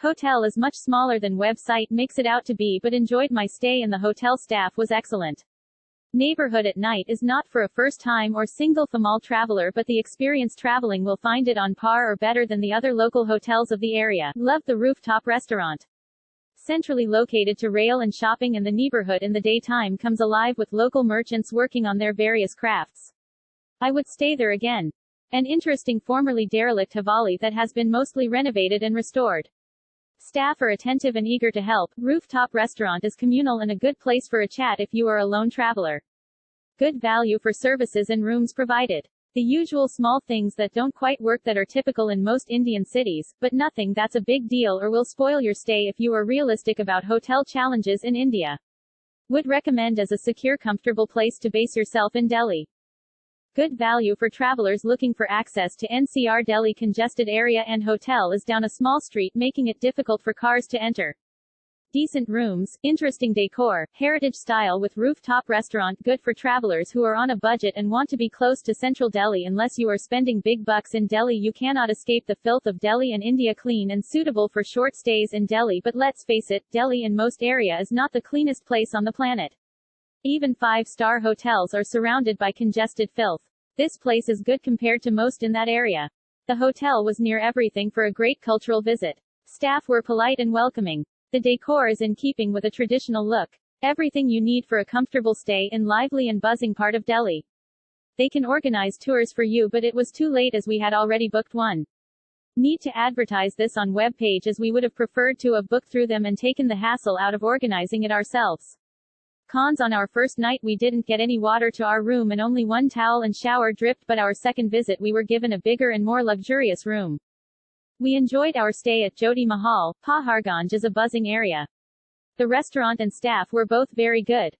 Hotel is much smaller than website makes it out to be, but enjoyed my stay and the hotel staff was excellent. Neighborhood at night is not for a first-time or single-female traveler, but the experienced traveling will find it on par or better than the other local hotels of the area. Love the rooftop restaurant. Centrally located to rail and shopping, and the neighborhood in the daytime comes alive with local merchants working on their various crafts. I would stay there again. An interesting formerly derelict Havali that has been mostly renovated and restored. Staff are attentive and eager to help. Rooftop restaurant is communal and a good place for a chat if you are a lone traveler. Good value for services and rooms provided. The usual small things that don't quite work that are typical in most Indian cities, but nothing that's a big deal or will spoil your stay if you are realistic about hotel challenges in India. Would recommend as a secure, comfortable place to base yourself in Delhi. Good value for travelers looking for access to NCR. Delhi congested area and hotel is down a small street, making it difficult for cars to enter. Decent rooms, interesting decor, heritage style with rooftop restaurant. Good for travelers who are on a budget and want to be close to central Delhi. Unless you are spending big bucks in Delhi, you cannot escape the filth of Delhi and India. Clean and suitable for short stays in Delhi, but let's face it, Delhi in most area is not the cleanest place on the planet. Even 5-star hotels are surrounded by congested filth. This place is good compared to most in that area. The hotel was near everything for a great cultural visit. Staff were polite and welcoming. The decor is in keeping with a traditional look. Everything you need for a comfortable stay in lively and buzzing part of Delhi. They can organize tours for you, but it was too late as we had already booked one. Need to advertise this on web page as we would have preferred to have booked through them and taken the hassle out of organizing it ourselves. Cons: on our first night we didn't get any water to our room and only one towel and shower dripped, but our second visit we were given a bigger and more luxurious room. We enjoyed our stay at Jyoti Mahal. Pahar Ganj is a buzzing area. The restaurant and staff were both very good.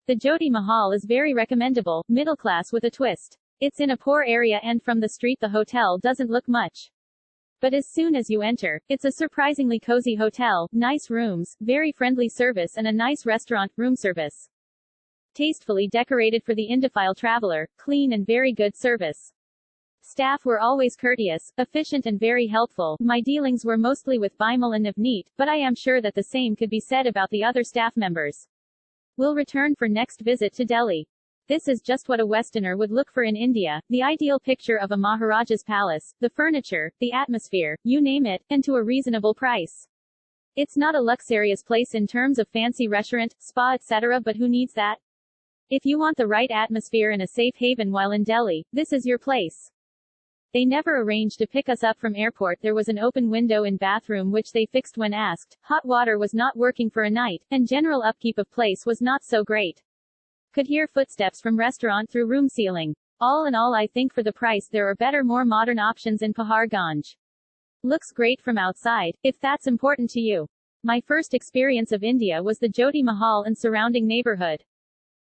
The Jyoti Mahal is very recommendable, middle class with a twist. It's in a poor area and from the street the hotel doesn't look much. But as soon as you enter, it's a surprisingly cozy hotel, nice rooms, very friendly service and a nice restaurant, room service. Tastefully decorated for the Indophile traveler, clean and very good service. Staff were always courteous, efficient and very helpful. My dealings were mostly with Bimal and Navneet, but I am sure that the same could be said about the other staff members. Will return for next visit to Delhi. This is just what a Westerner would look for in India, the ideal picture of a Maharaja's palace, the furniture, the atmosphere, you name it, and to a reasonable price. It's not a luxurious place in terms of fancy restaurant, spa etc., but who needs that? If you want the right atmosphere and a safe haven while in Delhi, this is your place. They never arranged to pick us up from airport. There was an open window in bathroom which they fixed when asked, hot water was not working for a night, and general upkeep of place was not so great. Could hear footsteps from restaurant through room ceiling. All in all, I think for the price there are better, more modern options in Pahar Ganj. Looks great from outside, if that's important to you. My first experience of India was the Jyoti Mahal and surrounding neighborhood.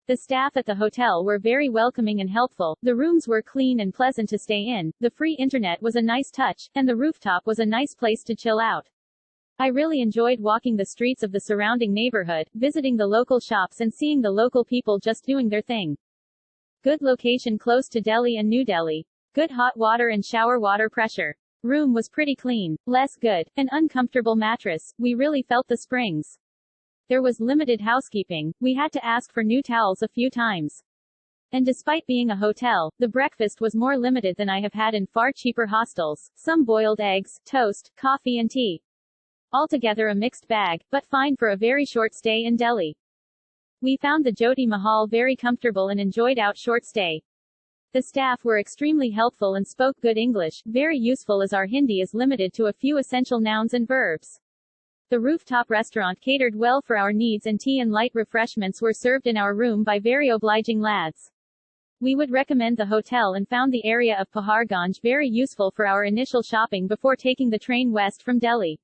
The staff at the hotel were very welcoming and helpful, the rooms were clean and pleasant to stay in, the free internet was a nice touch, and the rooftop was a nice place to chill out. I really enjoyed walking the streets of the surrounding neighborhood, visiting the local shops and seeing the local people just doing their thing. Good location close to Delhi and New Delhi. Good hot water and shower water pressure. Room was pretty clean. Less good. An uncomfortable mattress. We really felt the springs. There was limited housekeeping. We had to ask for new towels a few times. And despite being a hotel, the breakfast was more limited than I have had in far cheaper hostels. Some boiled eggs, toast, coffee and tea. Altogether a mixed bag, but fine for a very short stay in Delhi. We found the Jyoti Mahal very comfortable and enjoyed our short stay. The staff were extremely helpful and spoke good English, very useful as our Hindi is limited to a few essential nouns and verbs. The rooftop restaurant catered well for our needs and tea and light refreshments were served in our room by very obliging lads. We would recommend the hotel and found the area of Pahar Ganj very useful for our initial shopping before taking the train west from Delhi.